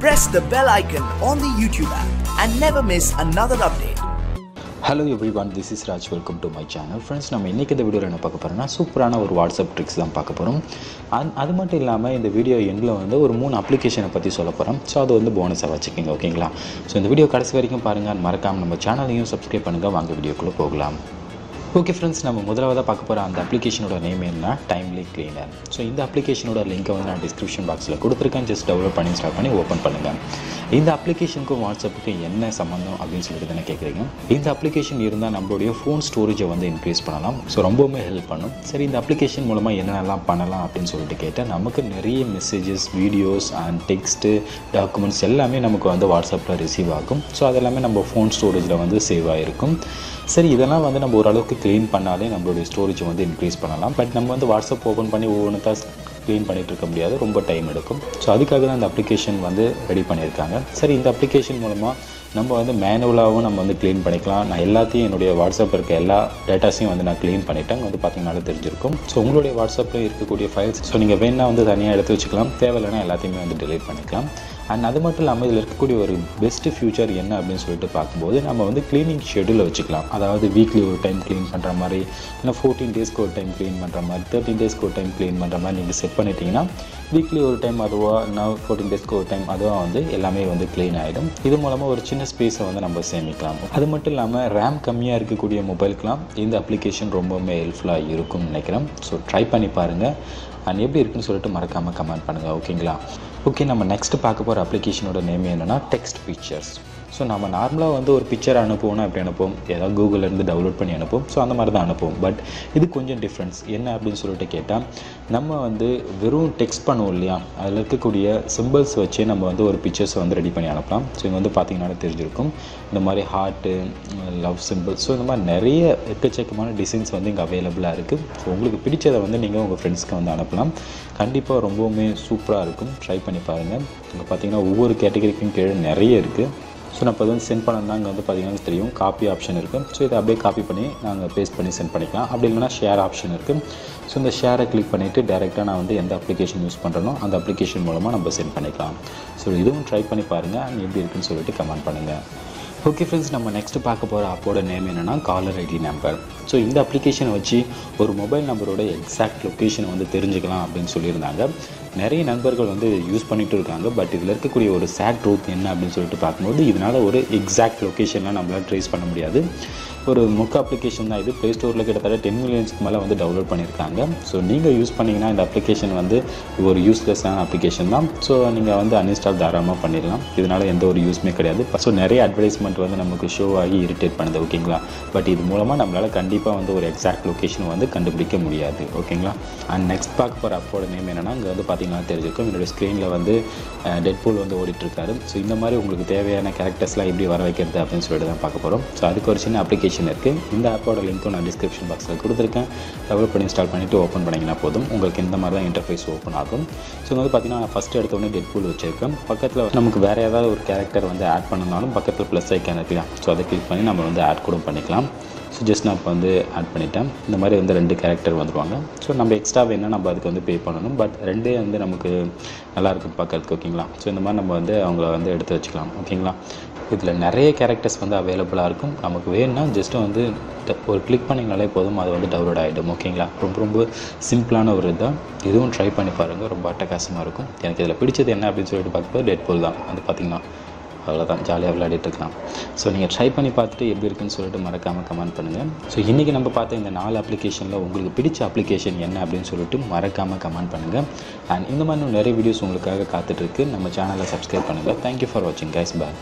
press the bell icon on the YouTube app and never miss another update. Hello everyone, this is Raj. Welcome to my channel. Friends, நம்ம இன்னைக்கு இந்த வீடியோல என்ன பார்க்க போறோம்னா சூப்பரான ஒரு வாட்ஸ்அப் ட்ரிக்ஸ் தான் பார்க்க போறோம். அது மட்டும் இல்லாம இந்த வீடியோ எண்ட்ல வந்து ஒரு 3 அப்ளிகேஷனை பத்தி சொல்ல போறோம். சோ அது வந்து போனஸா வச்சுக்கங்க, ஓகேங்களா? சோ இந்த வீடியோ கடைசி வரைக்கும் பாருங்க. மறக்காம நம்ம சேனலையும் சப்ஸ்கிரைப் பண்ணுங்க. வாங்க வீடியோக்குள்ள போகலாம். ஓகே ஃப்ரெண்ட்ஸ், நம்ம முதலாவதாக பார்க்க போகிற அந்த அப்ளிகேஷனோட நேம் என்ன, டைம்லி கிளீனர். ஸோ இந்த அப்ளிகேஷனோட லிங்க்கை வந்து நான் டிஸ்கிரிப்ஷன் பாக்ஸில் கொடுத்துருக்கேன். ஜஸ்ட் டவுன்லோட் பண்ணி இன்ஸ்டால் பண்ணி ஓப்பன் பண்ணுங்கள். இந்த அப்ளிகேஷனுக்கும் வாட்ஸ்அப்புக்கு என்ன சம்மந்தம் அப்படின்னு சொல்லிட்டு தானே கேட்குறீங்க. இந்த அப்ளிகேஷன் இருந்தால் நம்மளுடைய ஃபோன் ஸ்டோரேஜை வந்து இன்க்ரீஸ் பண்ணலாம். ஸோ ரொம்பவுமே ஹெல்ப் பண்ணும். சரி, இந்த அப்ளிகேஷன் மூலமாக என்னென்னலாம் பண்ணலாம் அப்படின்னு சொல்லிட்டு கேட்டால் நமக்கு நிறைய messages, videos and text, documents எல்லாமே நமக்கு வந்து வாட்ஸ்அப்பில் ரிசீவ் ஆகும். ஸோ அதெல்லாமே நம்ம ஃபோன் ஸ்டோரேஜில் வந்து சேவ் ஆகிருக்கும். சரி, இதெல்லாம் வந்து நம்ம ஓரளவுக்கு க்ளீன் பண்ணாலே நம்மளுடைய ஸ்டோரேஜை வந்து இன்க்ரீஸ் பண்ணலாம். பட் நம்ம வந்து வாட்ஸ்அப் ஓப்பன் பண்ணி ஒவ்வொன்றா க்ளீன் பண்ணிகிட்டு இருக்க முடியாது, ரொம்ப டைம் எடுக்கும். ஸோ அதுக்காக தான் இந்த அப்ளிகேஷன் வந்து ரெடி பண்ணியிருக்காங்க. சரி, இந்த அப்ளிகேஷன் மூலமாக நம்ம வந்து மேனுவலாகவும் நம்ம வந்து க்ளீன் பண்ணிக்கலாம். நான் எல்லாத்தையும் என்னுடைய வாட்ஸ்அப்பில் இருக்க எல்லா டேட்டாஸையும் வந்து நான் க்ளீன் பண்ணிட்டேன். வந்து பார்த்தீங்கன்னாலும் தெரிஞ்சிருக்கும். ஸோ உங்களுடைய வாட்ஸ்அப்பில் இருக்கக்கூடிய ஃபைல்ஸ் ஸோ நீங்கள் வேணா வந்து தனியாக எடுத்து வச்சுக்கலாம், தேவையில்லைனா எல்லாத்தையுமே வந்து டெலீட் பண்ணிக்கலாம். அண்ட் அது மட்டும் இல்லாமல் இதில் இருக்கக்கூடிய ஒரு பெஸ்ட்டு ஃபியூச்சர் என்ன அப்படின்னு சொல்லிட்டு பார்க்கும்போது நம்ம வந்து க்ளீனிங் ஷெடியூலை வச்சுக்கலாம். அதாவது வீக்லி ஒரு டைம் க்ளீன் பண்ணுற மாதிரி, இல்லை 14 டேஸ்க்கு ஒரு டைம் க்ளீன் பண்ணுற மாதிரி, 13 டேஸ்க்கு ஒரு டைம் க்ளீன் பண்ணுற மாதிரி நீங்கள் செட் பண்ணிட்டீங்கன்னா வீக்லி ஒரு டைம் அதுவாக, நான் 14 டேஸ்க்கு ஒரு டைம் அதுவாக வந்து எல்லாமே வந்து க்ளீன் ஆகிடும். இது மூலமாக ஒரு சின்ன ஸ்பேஸை வந்து நம்ம சேமிக்கலாம். அது மட்டும் இல்லாமல் ரேம் கம்மியாக இருக்கக்கூடிய மொபைலுக்கெலாம் இந்த அப்ளிகேஷன் ரொம்பவுமே ஹெல்ப்ஃபுல்லாக இருக்கும்னு நினைக்கிறேன். ஸோ ட்ரை பண்ணி பாருங்கள். அண்ட் எப்படி இருக்குன்னு சொல்லிட்டு மறக்காமல் கமெண்ட் பண்ணுங்கள், ஓகேங்களா? ஓகே, நம்ம நெக்ஸ்ட் பார்க்க போகிற அப்ளிகேஷனோட நேம் என்னென்னா டெக்ஸ்ட் பிக்சர்ஸ். ஸோ நம்ம நார்மலாக வந்து ஒரு பிக்சர் அனுப்புவோம்னா எப்படி அனுப்புவோம், ஏதாவது கூகுளிலேருந்து டவுன்லோட் பண்ணி அனுப்புவோம். ஸோ அந்த மாதிரி தான் அனுப்புவோம். பட் இது கொஞ்சம் டிஃப்ரென்ஸ் என்ன அப்படின்னு சொல்லிட்டு கேட்டால், நம்ம வந்து வெறும் டெக்ஸ்ட் பண்ணுவோம் இல்லையா, அதில் இருக்கக்கூடிய சிம்பிள்ஸ் வச்சே நம்ம வந்து ஒரு பிக்சர்ஸை வந்து ரெடி பண்ணி அனுப்பலாம். ஸோ இங்கே வந்து பார்த்திங்கனாலே தெரிஞ்சிருக்கும், இந்த மாதிரி ஹார்ட்டு, லவ் சிம்பிள்ஸ், ஸோ இந்த மாதிரி நிறைய எக்கச்சக்கமான டிசைன்ஸ் வந்து இங்கே அவைலபிளாக இருக்குது. ஸோ உங்களுக்கு பிடிச்சதை வந்து நீங்கள் உங்கள் ஃப்ரெண்ட்ஸ்க்கு வந்து அனுப்பலாம். கண்டிப்பாக ரொம்பவுமே சூப்பராக இருக்கும். ட்ரை பண்ணி பாருங்கள். இங்கே பார்த்திங்கன்னா ஒவ்வொரு கேட்டகரிக்கும் கீழே நிறைய இருக்குது. ஸோ நான் இப்போ வந்து சென்ட் பண்ணணும்னா இங்கே வந்து பார்த்திங்கன்னா தெரியும், காப்பி ஆப்ஷன் இருக்குது. ஸோ இதை அப்படியே காப்பி பண்ணி நாங்கள் பேஸ்ட் பண்ணி சென்ட் பண்ணிக்கலாம். அப்படி இல்லைனா ஷேர் ஆப்ஷன் இருக்குது. ஸோ இந்த ஷேரை கிளிக் பண்ணிவிட்டு டேரெக்டாக நான் வந்து எந்த அப்ளிகேஷன் யூஸ் பண்ணுறனோ அந்த அப்ளிகேஷன் மூலமாக நம்ம சென்ட் பண்ணிக்கலாம். ஸோ இதுவும் ட்ரை பண்ணி பாருங்கள். அண்ட் எப்படி இருக்குன்னு சொல்லிட்டு கமெண்ட் பண்ணுங்கள். ஓகே ஃப்ரெண்ட்ஸ், நம்ம நெக்ஸ்ட்டு பார்க்க போகிற ஆப்போட நேம் என்னென்னா காலர் ஐடி நம்பர். ஸோ இந்த அப்ளிகேஷனை வச்சு ஒரு மொபைல் நம்பரோட எக்ஸாக்ட் லொக்கேஷனை வந்து தெரிஞ்சுக்கலாம் அப்படின்னு சொல்லியிருந்தாங்க. நிறைய நண்பர்கள் வந்து யூஸ் பண்ணிகிட்டு இருக்காங்க. பட் இதில் இருக்கக்கூடிய ஒரு சேட் ட்ரூத் என்ன அப்படின்னு சொல்லிட்டு பார்க்கும்போது, இதனால் ஒரு எக்ஸாக்ட் லொக்கேஷன்லாம் நம்மளால் ட்ரேஸ் பண்ண முடியாது. ஒரு முக்க அப்ளிகேஷன் தான் இது. ப்ளே ஸ்டோரில் கிட்டத்தட்ட 10 மில்லியன்ஸ்க்கு மேலே வந்து டவுன்லோட் பண்ணியிருக்காங்க. ஸோ நீங்கள் யூஸ் பண்ணிங்கன்னா இந்த அப்ளிகேஷன் வந்து ஒரு யூஸ்லெஸ்ஸான அப்ளிகேஷன் தான். ஸோ நீங்கள் வந்து அன்இன்ஸ்டால் தாராளமாக பண்ணிடலாம். இதனால் எந்த ஒரு யூஸ்மே கிடையாது. ஸோ நிறைய அட்வர்டைஸ்மெண்ட் வந்து நமக்கு ஷோ ஆகி இரிட்டேட் பண்ணுது, ஓகேங்களா? பட் இது மூலமாக நம்மளால் கண்டிப்பாக வந்து ஒரு எக்ஸாக்ட் லொக்கேஷனை வந்து கண்டுபிடிக்க முடியாது, ஓகேங்களா? அண்ட் நெக்ஸ்ட் பார்க்க போகிற அப்போட நேம் என்னென்னா, இங்கே வந்து பார்த்தீங்கன்னா தெரிஞ்சிருக்கும், என்னுடைய ஸ்க்ரீனில் வந்து டெட்பூல் வந்து ஓடிட்டுருக்காரு. ஸோ இந்த மாதிரி உங்களுக்கு தேவையான கேரக்டர்ஸ்லாம் எப்படி வர வைக்கிறது அப்படின்னு சொல்லிட்டு தான் பார்க்க போகிறோம். ஸோ அதுக்கு ஒரு சின்ன அப்ளிகேஷன் இருக்குது. இந்த ஆப்போட லிங்க்கும் நான் டிஸ்கிரிப்ஷன் பாக்ஸில் கொடுத்துருக்கேன். டெவலப் பண்ணி இன்ஸ்டால் பண்ணிவிட்டு ஓப்பன் பண்ணிங்கன்னா போதும். உங்களுக்கு இந்த மாதிரி தான் இன்டர்ஃபேஸ் ஓப்பன் ஆகும். ஸோ வந்து பார்த்திங்கன்னா நான் ஃபஸ்ட்டு எடுத்தோடனே டெட்பூல் வச்சுருக்கேன். பக்கத்தில் நமக்கு வேறு ஏதாவது ஒரு கேரக்டர் வந்து ஆட் பண்ணனாலும் பக்கத்தில் ப்ளஸ் ஐக்கான் இருக்கலாம். ஸோ அதை கிளிக் பண்ணி நம்ம வந்து ஆட் கூட பண்ணிக்கலாம். ஸோ ஜஸ்ட் நான் இப்போ வந்து ஆட் பண்ணிட்டேன். இந்த மாதிரி வந்து 2 கேரக்டர் வந்துடுவாங்க. ஸோ நம்ம எக்ஸ்ட்ரா வேணால் நம்ம அதுக்கு வந்து பே பண்ணணும். பட் 2 வந்து நமக்கு நல்லாயிருக்கும் பார்க்கறதுக்கு, ஓகேங்களா? ஸோ இந்த மாதிரி நம்ம வந்து அவங்கள வந்து எடுத்து வச்சுக்கலாம், ஓகேங்களா? இதில் நிறைய கேரக்டர்ஸ் வந்து அவைலபிளாக இருக்கும். நமக்கு வேணும்னா ஜஸ்ட்டு வந்து ஒரு கிளிக் பண்ணிங்கனாலே போதும், அது வந்து டவுன்லோட் ஆகிடும், ஓகேங்களா? ரொம்ப சிம்பிளான ஒரு இதுதான். இதுவும் ட்ரை பண்ணி பாருங்கள், ரொம்ப அட்டகாசமாக இருக்கும். எனக்கு இதில் பிடிச்சது என்ன அப்படின்னு சொல்லிட்டு பார்க்கும்போது டெட்பூல் தான். வந்து பார்த்திங்கன்னா அவ்வளோதான், ஜாலியாக விளையாடிட்டு இருக்கலாம். ஸோ நீங்கள் ட்ரை பண்ணி பார்த்துட்டு எப்படி இருக்குன்னு சொல்லிட்டு மறக்காமல் கமெண்ட் பண்ணுங்கள். ஸோ இன்றைக்கி நம்ம பார்த்த இந்த 4 அப்ளிகேஷனில் உங்களுக்கு பிடிச்ச அப்ளிகேஷன் என்ன அப்படின்னு சொல்லிட்டு மறக்காமல் கமெண்ட் பண்ணுங்கள். அண்ட் இந்த மாதிரி நிறைய வீடியோஸ் உங்களுக்காக காத்துட்ருக்கு. நம்ம சேனலை சப்ஸ்கிரைப் பண்ணுங்கள். தேங்க்யூ ஃபார் வாட்சிங் கைஸ். பாய்.